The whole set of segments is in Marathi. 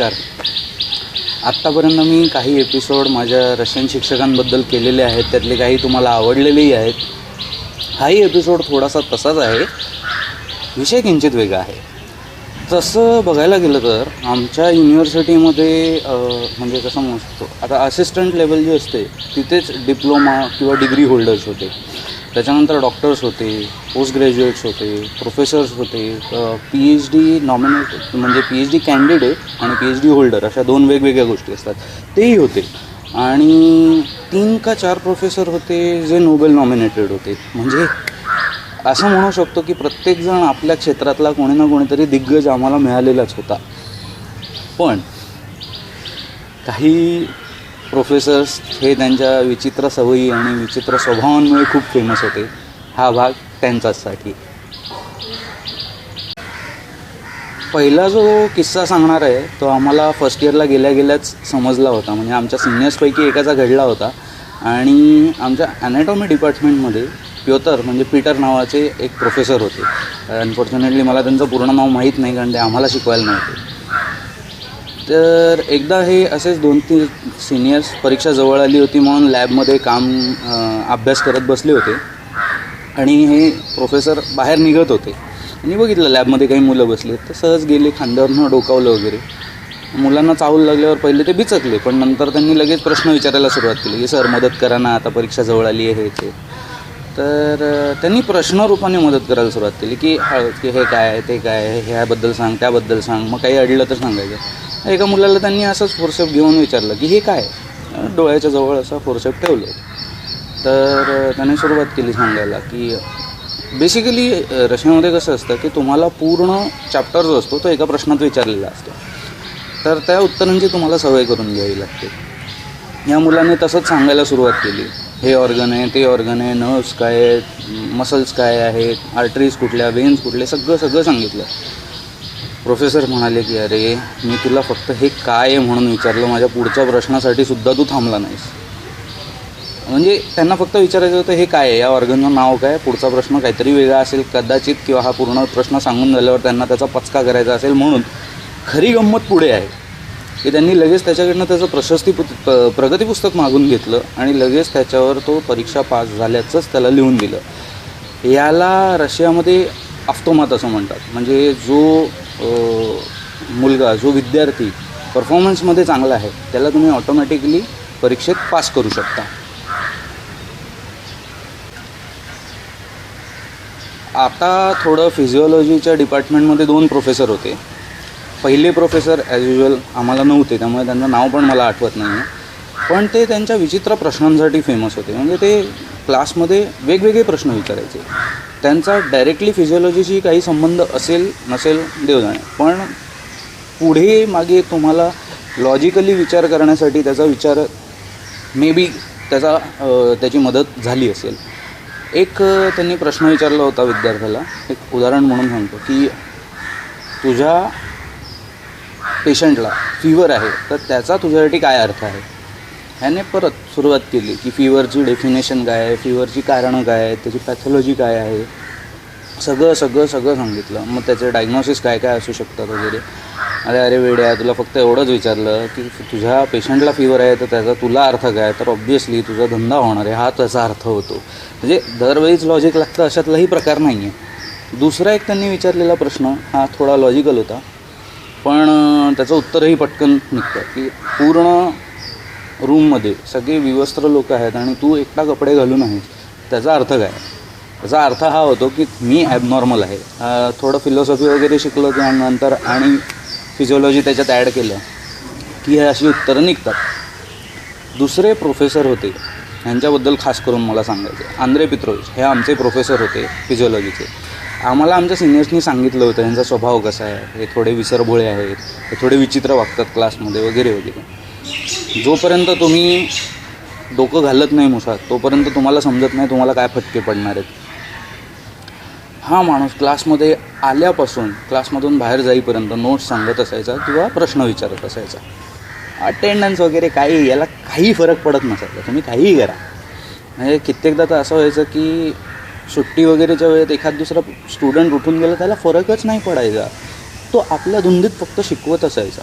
नमस्कार. आत्तापर्यंत मी काही एपिसोड माझ्या रशियन शिक्षकांबद्दल केलेले आहेत, त्यातले काही तुम्हाला आवडलेलेही आहेत. हाही एपिसोड थोडासा तसाच आहे, विषय किंचित वेगळा आहे. तसं बघायला गेलं तर आमच्या युनिव्हर्सिटीमध्ये म्हणजे कसं म्हणतो, आता असिस्टंट लेवल जी असते तिथेच डिप्लोमा किंवा डिग्री होल्डर्स होते, त्याच्यानंतर डॉक्टर्स होते, पोस्ट ग्रॅज्युएट्स होते, प्रोफेसर्स होते, PhD नॉमिनेट म्हणजे PhD कॅन्डिडेट आणि PhD होल्डर अशा दोन वेगवेगळ्या गोष्टी असतात, तेही होते. आणि 3 का 4 प्रोफेसर होते जे नोबेल नॉमिनेटेड होते. म्हणजे असं म्हणू शकतो की प्रत्येकजण आपल्या क्षेत्रातला कोणी ना कोणीतरी दिग्गज आम्हाला मिळालेलाच होता. पण काही प्रोफेसर्स हे त्यांच्या विचित्र सवयी आणि विचित्र स्वभावांमुळे खूप फेमस होते. हा भाग त्यांच्याचसाठी. पहिला जो किस्सा सांगणार आहे तो आम्हाला फर्स्ट इयरला गेल्याच समजला होता. म्हणजे आमच्या सिनियर्सपैकी एकाचा घडला होता. आणि आमच्या ॲनाटॉमी डिपार्टमेंटमध्ये प्योतर म्हणजे पीटर नावाचे एक प्रोफेसर होते. अनफॉर्च्युनेटली मला त्यांचं पूर्ण नाव माहीत नाही, कारण ते आम्हाला शिकवायला नव्हते. तर एकदा हे असेच 2-3 सिनियर्स परीक्षा जवळ आली होती म्हणून लॅबमध्ये अभ्यास करत बसले होते. आणि हे प्रोफेसर बाहेर निघत होते आणि बघितलं लॅबमध्ये काही मुलं बसले, तर सहज गेले, खांद्यावरनं डोकावलं वगैरे. मुलांना चावल लागल्यावर पहिले ते बिचकले, पण नंतर त्यांनी लगेच प्रश्न विचारायला सुरुवात केली की सर मदत करा ना, आता परीक्षा जवळ आली आहे ते. तर त्यांनी प्रश्नरूपाने मदत करायला सुरुवात केली की हे काय आहे, ते काय आहे, ह्याबद्दल सांग, त्याबद्दल सांग, मग काही अडलं तर सांगायचं. एका मुलाला त्यांनी असंच फोरसेप घेऊन विचारलं की हे काय, डोळ्याच्या जवळ असं फोरसेप ठेवलं. तर त्याने सुरुवात केली सांगायला की बेसिकली रशियामध्ये कसं असतं की तुम्हाला पूर्ण चॅप्टर जो असतो तो एका प्रश्नात विचारलेला असतो, तर त्या उत्तरांची तुम्हाला सवय करून घ्यावी लागते. या मुलाने तसंच सांगायला सुरुवात केली, हे ऑर्गन आहे, ते ऑर्गन आहे, नर्व्स काय आहेत, मसल्स काय आहेत, आर्टरीज कुठल्या, वेन्स कुठले, सगळं सांगितलं. प्रोफेसर म्हणाले की अरे मी तुला फक्त हे काय आहे म्हणून विचारलं, माझ्या पुढच्या प्रश्नासाठी सुद्धा तू थांबला नाहीस. म्हणजे त्यांना फक्त विचारायचं होतं हे काय आहे, या ऑर्गनचं नाव काय, पुढचा प्रश्न काहीतरी वेगळा असेल कदाचित, किंवा हा पूर्ण प्रश्न सांगून झाल्यावर त्यांना त्याचा पचका करायचा असेल. म्हणून खरी गंमत पुढे आहे की त्यांनी लगेच त्याच्याकडनं त्याचं प्रगतीपुस्तक मागून घेतलं आणि लगेच त्याच्यावर तो परीक्षा पास झाल्याचंच त्याला लिहून दिलं. याला रशियामध्ये अफ्तोमात असं म्हणतात. म्हणजे जो मुलगा, जो विद्यार्थी परफॉर्मन्समध्ये चांगला आहे त्याला तुम्ही ऑटोमॅटिकली परीक्षेत पास करू शकता. आता थोडं फिजिओलॉजीच्या डिपार्टमेंटमध्ये 2 प्रोफेसर होते. पहिले प्रोफेसर ॲज युजल आम्हाला नव्हते, त्यामुळे त्यांचं नाव पण मला आठवत नाही आहे. पण ते त्यांच्या विचित्र प्रश्नांसाठी फेमस होते. म्हणजे ते क्लासमध्ये वेगवेगळे प्रश्न विचारायचे. त्यांचा डायरेक्टली फिजिओलॉजीशी काही संबंध असेल नसेल देव जाणे, पण पुढे मागे तुम्हाला लॉजिकली विचार करण्यासाठी त्याचा विचार मे बी त्याची मदत झाली असेल. एक त्यांनी प्रश्न विचारला होता विद्यार्थ्याला, एक उदाहरण म्हणून सांगतो की तुझ्या पेशंटला फीवर आहे तर त्याचा तुझ्यासाठी काय अर्थ आहे. ह्याने परत सुरुवात केली की फीवरची डेफिनेशन काय आहे, फीवरची कारणं काय आहेत, त्याची पॅथॉलॉजी काय आहे, सगळं सांगितलं. मग त्याचे डायग्नोसिस काय असू शकतात वगैरे. अरे वेड्या, तुला फक्त एवढंच विचारलं की तुझ्या पेशंटला फीवर आहे तर त्याचा तुला अर्थ काय, तर ऑब्व्हियसली तुझा धंदा होणार आहे, हा त्याचा अर्थ होतो. म्हणजे दरवेळीच लॉजिक लागतं अशातलाही प्रकार नाही आहे. दुसरा एक त्यांनी विचारलेला प्रश्न हा थोडा लॉजिकल होता, पण त्याचं उत्तरही पटकन निघतं की पूर्ण रूममध्ये सगळे विवस्त्र लोक आहेत आणि तू एकटा कपडे घालून आहेस, त्याचा अर्थ काय. त्याचा अर्थ हा होतो की मी ॲबनॉर्मल आहे. थोडं फिलॉसॉफी वगैरे शिकलं की नंतर आणि फिजिओलॉजी त्याच्यात ॲड केलं की हे अशी उत्तरं निघतात. दुसरे प्रोफेसर होते, ह्यांच्याबद्दल खास करून मला सांगायचं, आंद्रे पित्रोविच हे आमचे प्रोफेसर होते फिजिओलॉजीचे. आम्हाला आमच्या सिनियर्सनी सांगितलं होतं ह्यांचा स्वभाव कसा आहे, हे थोडे विसरभोळे आहेत, हे थोडे विचित्र वागतात क्लासमध्ये वगैरे वगैरे. जोपर्यंत तुम्ही डोकं घालत नाही मुसात तोपर्यंत तुम्हाला समजत नाही तुम्हाला काय फटके पडणार आहेत. हा माणूस क्लासमध्ये आल्यापासून क्लासमधून बाहेर जाईपर्यंत नोट्स सांगत असायचा किंवा प्रश्न विचारत असायचा. अटेंडन्स वगैरे काही याला काही फरक पडत नसायचा, तुम्ही काहीही करा. म्हणजे कित्येकदा तर असं व्हायचं की सुट्टी वगैरेच्या वेळेत एखाद दुसरा स्टुडंट उठून गेला त्याला फरकच नाही पडायचा, तो आपल्या धुंदीत फक्त शिकवत असायचा.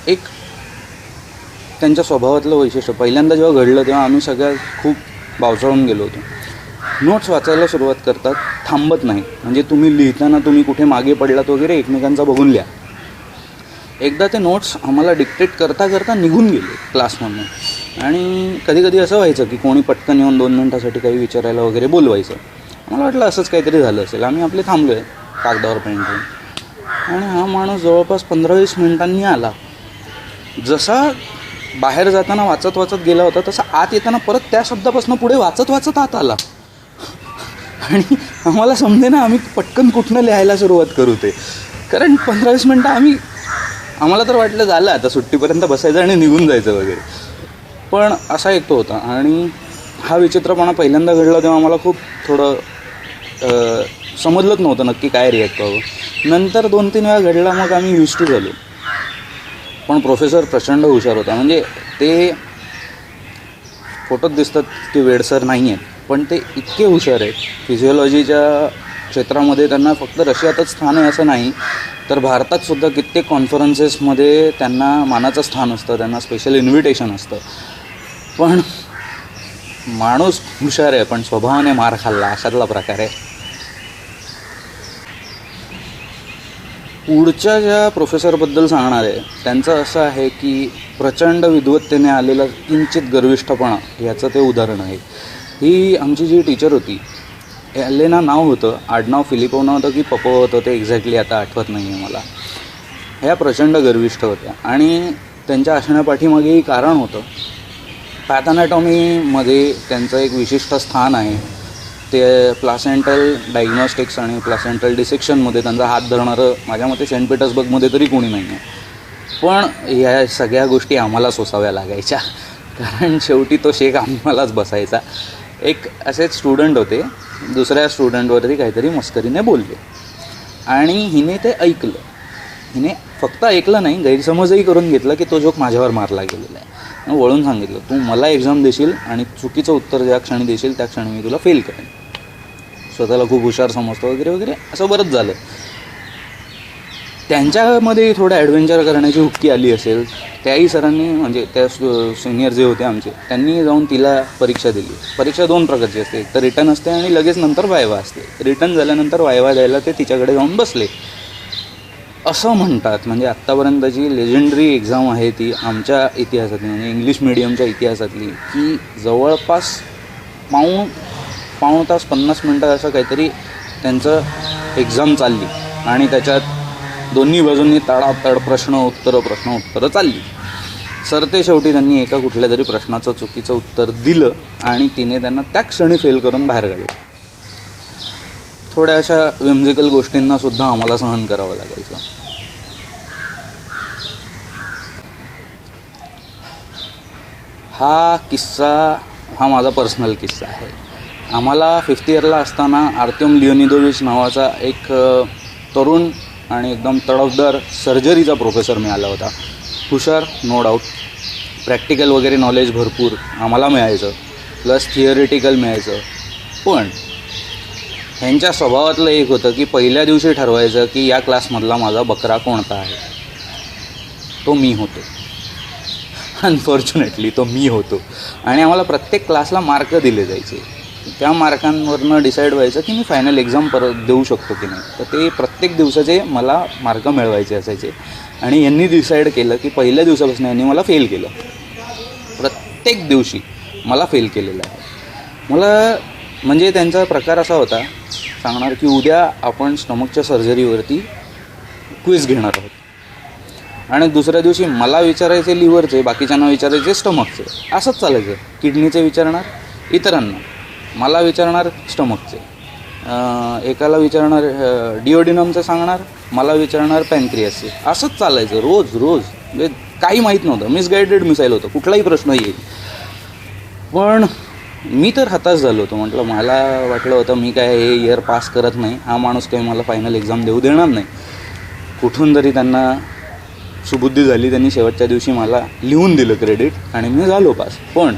एक त्यांच्या स्वभावातलं वैशिष्ट्य पहिल्यांदा जेव्हा घडलं तेव्हा आम्ही सगळ्या खूप बावचळून गेलो होतो. नोट्स वाचायला सुरुवात करतात, थांबत नाही. म्हणजे तुम्ही लिहिताना तुम्ही कुठे मागे पडलात वगैरे एकमेकांचा बघून लिहा. एकदा ते नोट्स आम्हाला डिक्टेट करता करता निघून गेले क्लासमधून. आणि कधी कधी असं व्हायचं की कोणी पटकन येऊन 2 मिनटासाठी काही विचारायला वगैरे बोलवायचं. मला वाटलं असंच काहीतरी झालं असेल. आम्ही आपले थांबलो आहे कागदावर पेन ठेवून आणि हा माणूस जवळपास 15-20 मिनिटांनी आला. जसा बाहेर जाताना वाचत वाचत गेला होता तसा आत येताना परत त्या शब्दापासून पुढे वाचत वाचत आत आला. आणि आम्हाला समजे ना आम्ही पटकन कुठनं लिहायला सुरुवात करू ते. कारण 15-20 मिनटं आम्हाला तर वाटलं झालं आता सुट्टीपर्यंत बसायचं आणि निघून जायचं वगैरे. पण असा एक तो होता. आणि हा विचित्रपणा पहिल्यांदा घडला तेव्हा मला खूप थोडं समजलंच नव्हतं नक्की काय रिॲक्ट व्हावं. नंतर 2-3 वेळा घडला मग आम्ही यूज टू झालो. पण प्रोफेसर प्रचंड हुशार होता. म्हणजे ते फोटोत दिसतात की वेडसर नाही आहेत, पण ते इतके हुशार आहेत. फिजिओलॉजीच्या क्षेत्रामध्ये त्यांना फक्त रशियातच स्थान आहे असं नाही, तर भारतातसुद्धा कित्येक कॉन्फरन्सेसमध्ये त्यांना मानाचं स्थान असतं, त्यांना स्पेशल इन्व्हिटेशन असतं. पण माणूस हुशार आहे पण स्वभावाने मार खाल्ला अशातला प्रकार आहे. पुढच्या ज्या प्रोफेसरबद्दल सांगणार आहे त्यांचं असं आहे की प्रचंड विद्वत्तेने आलेला किंचित गर्विष्ठपणा याचं ते उदाहरण आहे. ही आमची जी टीचर होती एलेना नाव होतं, आडनाव फिलिपोव होतं की पपो होतं ते एक्झॅक्टली आता आठवत नाही आहे मला. ह्या प्रचंड गर्विष्ठ होत्या आणि त्यांच्या असण्यापाठीमागेही कारण होतं. पॅथ ॲनाटॉमीमध्ये त्यांचं एक विशिष्ट स्थान आहे. ते प्लासेंटल डायग्नॉस्टिक्स आणि प्लासेंटल डिसेक्शनमध्ये त्यांचा हात धरणारं माझ्या मते सेंट पीटर्सबर्गमध्ये तरी कोणी नाही आहे. पण ह्या सगळ्या गोष्टी आम्हाला सोसाव्या लागायच्या कारण शेवटी तो शेक आम्हालाच बसायचा. एक असेच स्टुडंट होते, दुसऱ्या स्टुडंटवरती काहीतरी मस्करीने बोलले आणि हिने ते ऐकलं. हिने फक्त ऐकलं नाही, गैरसमजही करून घेतला की तो जोक माझ्यावर मारला गेलेला आहे. वळून सांगितलं, तू मला एक्झाम देशील आणि चुकीचं उत्तर ज्या क्षणी देशील त्या क्षणी मी तुला फेल करेन. स्वतःला खूप हुशार समजतो वगैरे वगैरे असं बरंच झालं. त्यांच्यामध्ये थोडं ॲडव्हेंचर करण्याची हुक्की आली असेल. त्याही सरांनी म्हणजे त्या सिनियर जे होते आमचे त्यांनी जाऊन तिला परीक्षा दिली. परीक्षा 2 प्रकारची असते, एक तर रिटर्न असते आणि लगेच नंतर वायवा असते. रिटर्न झाल्यानंतर वायवा द्यायला ते तिच्याकडे जाऊन बसले. असं म्हणतात म्हणजे आत्तापर्यंतची लेजेंडरी एक्झाम आहे ती आमच्या इतिहासातली म्हणजे इंग्लिश मिडियमच्या इतिहासातली की जवळपास पाऊण तास 50 मिनटं असं काहीतरी त्यांचं एक्झाम चालली आणि त्याच्यात दोन्ही बाजूंनी तडातड प्रश्न उत्तरं चालली. सरते शेवटी त्यांनी एका कुठल्या तरी प्रश्नाचं चुकीचं उत्तर दिलं आणि तिने त्यांना त्या क्षणी फेल करून बाहेर काढलं. थोड्या अशा विम्झिकल गोष्टींनासुद्धा आम्हाला सहन करावं लागायचं. हा किस्सा हा माझा पर्सनल किस्सा आहे. आम्हाला 5th इयरला असताना आर्त्यम लिओनिदोविच नावाचा एक तरुण आणि एकदम तडफदार सर्जरीचा प्रोफेसर मिळाला होता. हुशार नो डाऊट, प्रॅक्टिकल वगैरे नॉलेज भरपूर आम्हाला मिळायचं, प्लस थिअरिटिकल मिळायचं. पण ह्यांच्या स्वभावातलं एक होतं की पहिल्या दिवशी ठरवायचं की या क्लासमधला माझा बकरा कोणता आहे. तो मी होतो. अनफॉर्च्युनेटली तो मी होतो. आणि आम्हाला प्रत्येक क्लासला मार्क दिले जायचे. त्या मार्कांवरनं डिसाईड व्हायचं की मी फायनल एक्झाम परत देऊ शकतो की नाही. तर ते प्रत्येक दिवसाचे मला मार्क मिळवायचे असायचे. आणि यांनी डिसाईड केलं की पहिल्या दिवसापासून यांनी मला फेल केलं. प्रत्येक दिवशी मला फेल केलेलं आहे. मला म्हणजे त्यांचा प्रकार असा होता, सांगणार की उद्या आपण स्टमकच्या सर्जरीवरती क्विज घेणार आहोत आणि दुसऱ्या दिवशी मला विचारायचे लिव्हरचे, बाकीच्यांना विचारायचे स्टमकचे. असंच चालायचं. किडनीचे विचारणार इतरांना, मला विचारणार स्टमकचे, एकाला विचारणार डिओडिनमचं सांगणार, मला विचारणार पॅनक्रियासचे. असंच चालायचं रोज म्हणजे काही माहीत नव्हतं. मिसगायडेड मिसाईल होतं, कुठलाही प्रश्न येईल. पण मी तर हताश झालो होतो. म्हटलं मला वाटलं होतं मी काय हे इयर पास करत नाही, हा माणूस काही मला फायनल एक्झाम देऊ देणार नाही. कुठून तरी त्यांना सुबुद्धी झाली, त्यांनी शेवटच्या दिवशी मला लिहून दिलं क्रेडिट आणि मी झालो पास. पण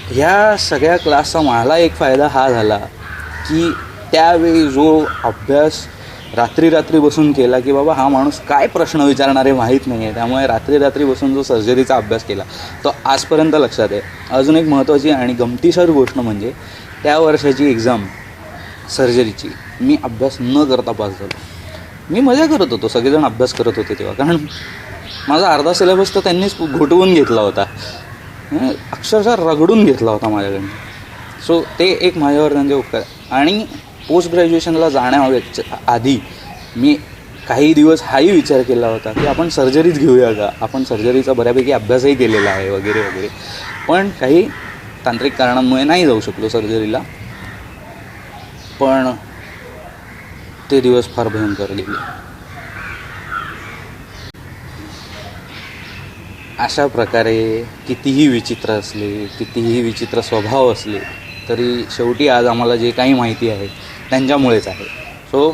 ह्या सगळ्या क्लासचा मला एक फायदा हा झाला की त्यावेळी जो अभ्यास रात्री बसून केला की बाबा हा माणूस काय प्रश्न विचारणार आहे माहीत नाही आहे, त्यामुळे रात्री बसून जो सर्जरीचा अभ्यास केला तो आजपर्यंत लक्षात आहे. अजून एक महत्त्वाची आणि गमतीशीर गोष्ट म्हणजे त्या वर्षाची एक्झाम सर्जरीची मी अभ्यास न करता पास झालो. मी मजा करत होतो, सगळेजण अभ्यास करत होते तेव्हा, कारण माझा अर्धा सिलेबस तर त्यांनीच घोटवून घेतला होता, अक्षरशः रगडून घेतला होता माझ्याकडनं. सो ते एक माझ्यावर त्यांचे उपकार. आणि पोस्ट ग्रॅज्युएशनला जाण्याच्या आधी मी काही दिवस हाही विचार केला होता की आपण सर्जरीच घेऊया का, आपण सर्जरीचा बऱ्यापैकी अभ्यासही केलेला आहे वगैरे वगैरे, पण काही तांत्रिक कारणांमुळे नाही जाऊ शकलो सर्जरीला. पण ते दिवस फार भयंकर गेले. अशा प्रकारे कितीही विचित्र असले, कितीही विचित्र स्वभाव असले तरी शेवटी आज आम्हाला जे काही माहिती आहे त्यांच्यामुळेच आहे. सो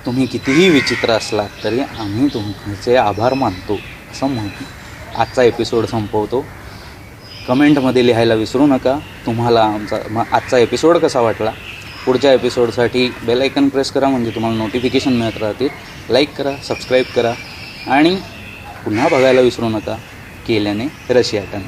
तुम्ही कितीही विचित्र असलात तरी आम्ही तुमचे आभार मानतो असं म्हणून आजचा एपिसोड संपवतो. कमेंटमध्ये लिहायला विसरू नका तुम्हाला आजचा एपिसोड कसा वाटला. पुढच्या एपिसोडसाठी बेल आयकन प्रेस करा, म्हणजे तुम्हाला नोटिफिकेशन मिळत राहतील. लाईक करा, सबस्क्राईब करा आणि पुन्हा बघायला विसरू नका केल्याने रशिया टन.